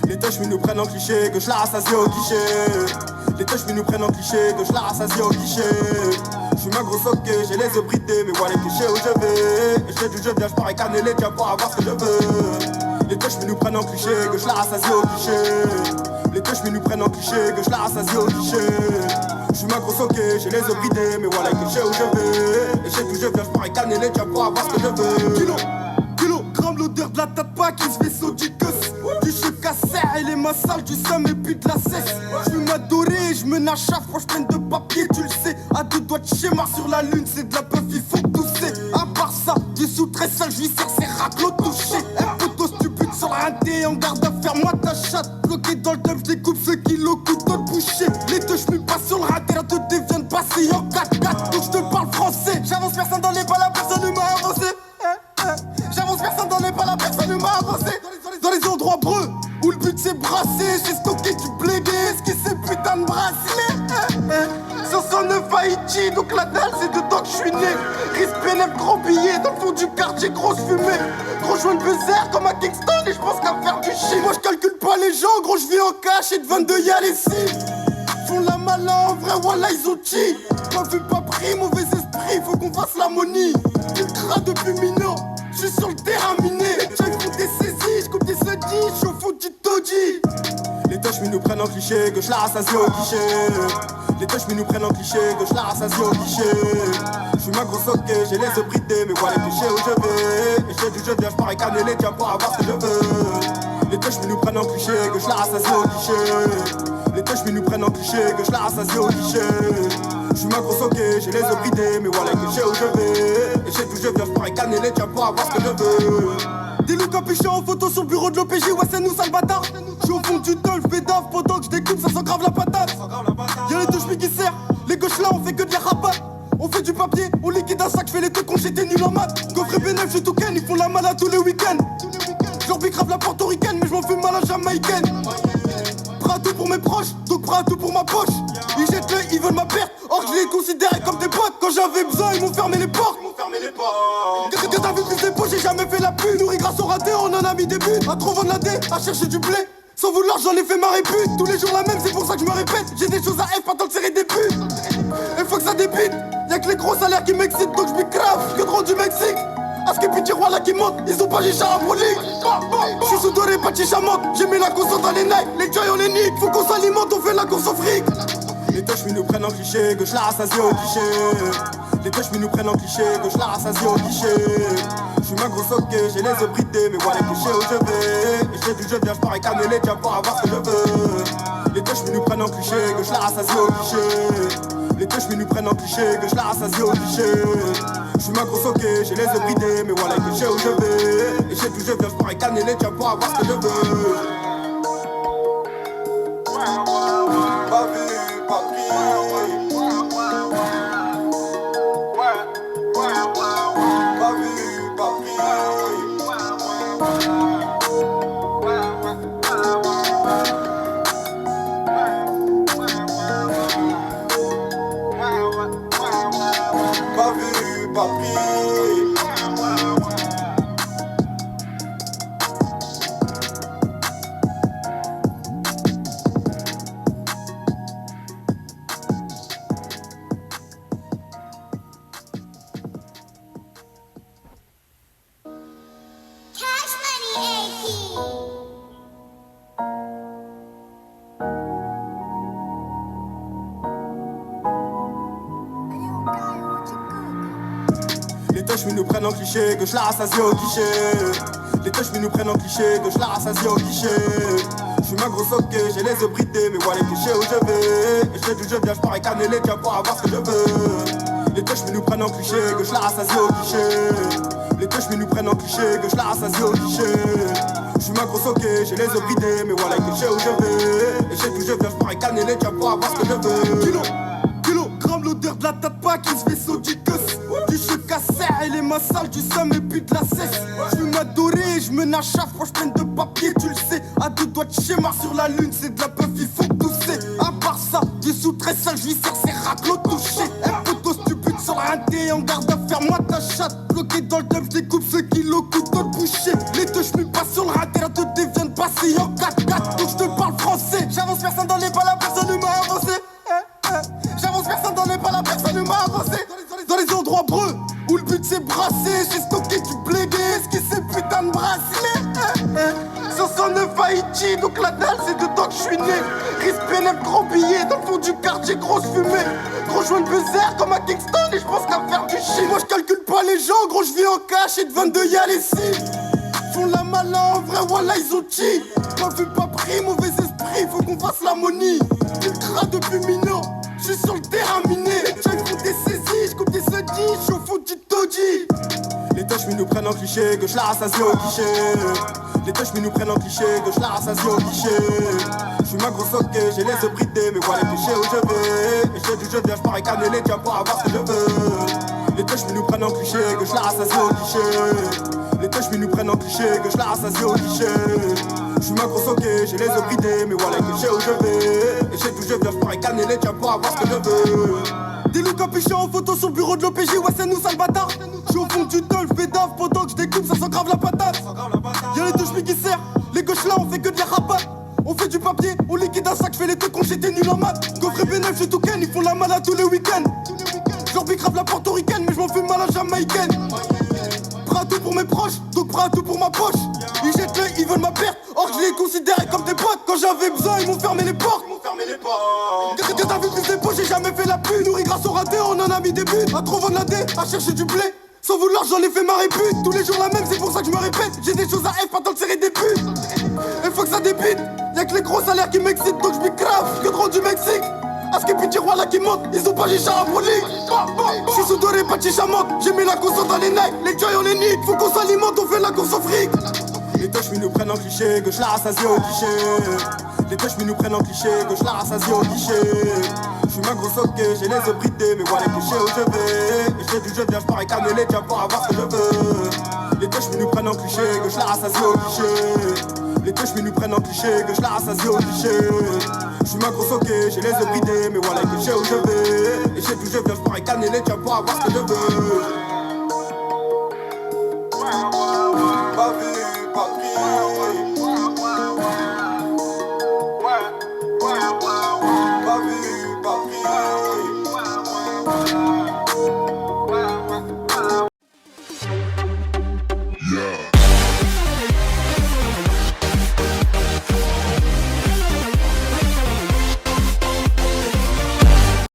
Les touches mais nous prennent en cliché, que je la rassasie au guichet. Les touches mais nous prennent en cliché, que je la rassasie au guichet. J'suis ma grosse ok, j'ai les yeux bridés, mais voilà que je sais où je vais. Et je d'où je viens, j'parais cannelé, tiens pour avoir ce que je veux. Les touches mais nous prennent en cliché, que je la rassasie au guichet. Les touches mais nous prennent en cliché, que je la rassasie au guichet. J'suis ma grosse ok, j'ai les yeux bridés, mais voilà que je sais où je vais. Et je d'où je viens, j'parais cannelé, tiens pour avoir ce que je veux. Kilogramme l'odeur de la tête pas qui se fait saudiqueuse. Du chef cassé et les mains sales, du seum et puis de la cesse. J'veux m'adorer, j'me nage à poche pleine de papier, tu le sais. À deux doigts de schéma sur la lune, c'est de la puff, il faut tousser. À part ça, du sous très sale, j'lui sers ses raclos touchés. Un poteau stupide sur la rinté, en garde à faire moi ta chatte. Bloqué dans le top, j'découpe ce kilo couteau de boucher. Les deux j'me pas sur le rinté, la tête viennent passer en 4x4. Donc j'te parle français, j'avance personne dans les pas, la personne ne m'a avancé. J'avance personne dans les pas, la personne ne m'a avancé. Dans les endroits breux où le but c'est brasser, j'ai stocké du blédé, esquissé putain de bracelet. Sur 109 Haïti, donc la dalle c'est dedans que je suis né. Risque PNF, gros billet, dans le fond du quartier, grosse fumée. Gros joint de buzzer comme à Kingston et je pense qu'à faire du shit. Moi je calcule pas les gens, gros je vis en cash et de 22 y'a les 6. Font la malin, en vrai, voilà ils ont cheat. Pas vu, pas pris, mauvais esprit, faut qu'on fasse l'harmonie. Ultra depuis minot, j'suis sur le terrain miné. J'écoute des saisies, j'coupe des sedis, j'suis au fond du taudis. Les touches mais nous prennent en cliché, que j'la rassasie au guichet. Les touches mais nous prennent en cliché, que j'la rassasie au guichet. J'suis ma grosse ok, j'ai les yeux bridés, mais voilà que je sais où je vais. Et je sais d'où je viens, j'parais cannelé, tiens pour avoir ce que je veux. Les touches mais nous prennent en cliché, que j'la rassasie au guichet. Les touches mais nous prennent en cliché, que je la rassasie au guichet. J'suis ma grosse ok, j'ai les yeux bridés, mais voilà que je sais où je vais. Et je sais d'où je viens, j'parais cannelé, tiens pour avoir ce que je veux. Des loups capuchés en photo sur le bureau de l'OPJ, ouais c'est nous sale bâtard. J'suis au fond du dolph, bédave, pendant que j'découpe, ça sent grave la patate. Y'a les touches qui serrent, les gauches là on fait que de les rabattre. On fait du papier, on liquide un sac, j'fais les deux cons, j'étais nul en maths. Coffret bénéf, j'suis tout ken, ils font la malade tous les week-ends. J'leur grave la portoricaine, mais j'm'en fais mal à jamaïcaine. Prêt à tout pour mes proches, donc prêt à tout pour ma poche. Ils jettent l'œil, ils veulent ma perte, or je les considérais comme des potes. Quand j'avais besoin, ils m'ont fermé les portes. Que t'as vu plus des poches, j'ai jamais fait la pute. Nourri grâce au raté, on en a mis des buts. À trop vendre la dé, à chercher du blé. Sans vouloir, j'en ai fait ma répute. Tous les jours la même, c'est pour ça que je me répète. J'ai des choses à F, pas tant de serrer des putes. Et faut que ça débite, y'a que les gros salaires qui m'excitent, donc je grave. Que trop du Mexique. À ce que petit roi là qui monte, ils ont pas les chars à brolique. J'suis sous doré, pas de chicha monte. J'ai mis la conscience dans les Nike, les joy on les nique. Faut qu'on s'alimente, on fait la course au fric. Les touches mais nous prennent en cliché, que je la rassasie au guichet. Les touches mais nous prennent en cliché, que je la rassasie au guichet. J'suis ma grosse ok, j'ai les yeux bridés, mais voilà que je sais où je vais. Et je sais d'où je viens, j'parais cannelé, tiens pour avoir ce que je veux. Les touches mais nous prennent en cliché, que je la rassasie au guichet. Les touches mais nous prennent en cliché, que je la rassasie au guichet. J'suis ma grosse ok, j'ai les yeux bridés, mais voilà que je sais où je vais. Et je sais d'où je viens, j'parais cannelé, tiens pour avoir ce que je veux. Pas vu, pas pris. Pas vu, pas pris. Pas vu, pas pris. Les touches mais nous prennent en cliché, que je la rassasie au guichet. Les touches mais nous prennent en cliché, que je la rassasie au guichet. J'suis ma grosse ok, j'ai les yeux bridés, mais voilà que je sais où je vais. Et je sais d'où je viens, j'parais cannelé, tiens pour avoir ce que je veux. Les touches mais nous prennent en cliché, que je la rassasie au guichet. Les touches mais nous prennent en cliché, que je la rassasie au guichet. J'suis ma grosse ok, j'ai les yeux bridés, mais voilà que je sais où je vais. Et je sais d'où je viens, j'parais cannelé, tiens pour avoir ce que je veux. Kilogramme l'odeur de la tête pas qui se fait saudiqueuse. Du chef cassé et les mains sales, du seum et puis de la cesse. J'veux m'adorer, j'me nage à poche pleine de papier, tu le sais. À deux doigts de schéma sur la lune, c'est de la puff, il faut tousser. À part ça, du sous très sale, j'lui sers ses raclos touchés. Un poteau en garde à faire, moi ta chatte. Bloqué dans le club, j'découpe ce kilo, couteau de boucher. Les deux j'me passe sur le raté, la tête viennent passer en 4-4. Donc j'te parle français. J'avance personne dans les balles, la personne ne m'a avancé. J'avance personne dans les balles, la personne ne m'a avancé. Dans les endroits breux, où le but c'est brasser. J'ai stocké du blégué, ce qui c'est putain de bracelet. 509 Haïti, donc la dalle c'est dedans que je suis né. Risque PNF, gros billet, dans le fond du quartier, grosse fumée. Gros joint de buzzer comme à Kingston et je pense qu'à faire du shit. Moi je calcule pas les gens, gros je vis en cash et de 22 y'a les cibles. Font la malin, en vrai voilà ils ont cheat. Pas vu pas pris, mauvais esprit, faut qu'on fasse l'harmonie. Ultra depuis minot, j'suis sur le terrain miné. J'aille font des saisies, j'coupe des sedis, j'suis au fond du taudis. Les touches mais nous prennent en cliché, que je la rassasie au guichet. Les touches mais nous prennent en cliché, que je la rassasie au guichet. J'suis ma grosse ok, j'ai les yeux bridés, mais voilà les clichés où je vais. Et j'ai du jeu viens, j'pars et cannelé, tiens pour avoir ce que je veux. Les touches mais nous prennent en cliché, que je la rassasie au guichet. Les touches mais nous prennent en cliché, que je la rassasie au guichet. J'suis ma grosse ok, j'ai les yeux bridés, mais voilà les clichés où je vais. Et j'ai du jeu viens, j'pars et cannelé, tiens pour avoir ce que je veux. Des loups capuchons en photo sur le bureau de l'OPJ, ouais c'est nous sale bâtard. J'suis au fond du dolph, bédave, pendant que j'découpe, ça sent grave la patate. Y'a les deux chemis qui serrent, les gauches là on fait que de la rabat. On fait du papier, on liquide un sac, j'fais les deux cons, j'étais nul en maths. Gaufre bénéf, j'ai tout ken, ils font la malade tous les week-ends. J'leur grave la portoricaine, mais j'm'en fais mal à jamaïcaine. Prêt à tout pour mes proches, donc prêt à tout pour ma poche. Ils jettent l'œil, ils veulent ma perte, or je les considérais comme des potes. Quand j'avais besoin, ils m'ont fermé les portes. Qu'est-ce que t'as vu plus des poches, j'ai jamais fait la pute. Nourri grâce au raté, on en a mis des buts. À trop vendre la dé, à chercher du blé. Sans vouloir, j'en ai fait ma répute. Tous les jours la même, c'est pour ça que je me répète. J'ai des choses à F, pas tant de série des putes. Et faut que ça débite. Y'a que les gros salaires qui m'excitent, donc je crave. Que trop du Mexique. À ce que puis tiroir là qui monte, ils ont pas chicha à brolique. J'suis sous doré, pas de chicha monte. J'ai mis la conscience dans les necks, les joy on les nique. Faut qu'on s'alimente, on fait la course au fric. Les touches mais nous prennent en cliché, que je la rassasie au guichet. Les touches mais nous prennent en cliché, que je la rassasie au guichet. J'suis ma grosse ok, j'ai les yeux bridés, mais voilà les clichés où je vais. Et j'ai du jeu viens, j'pars et cannelé, tiens pour avoir ce que je veux. Les touches mais nous prennent en cliché, que je la rassasie au guichet. Les touches mais nous prennent en cliché, que je la rassasie au guichet. J'suis ma grosse ok, j'ai les yeux bridés, mais voilà les clichés où je vais. Et j'ai du jeu viens, j'pars et cannelé, tiens pour avoir ce que je veux.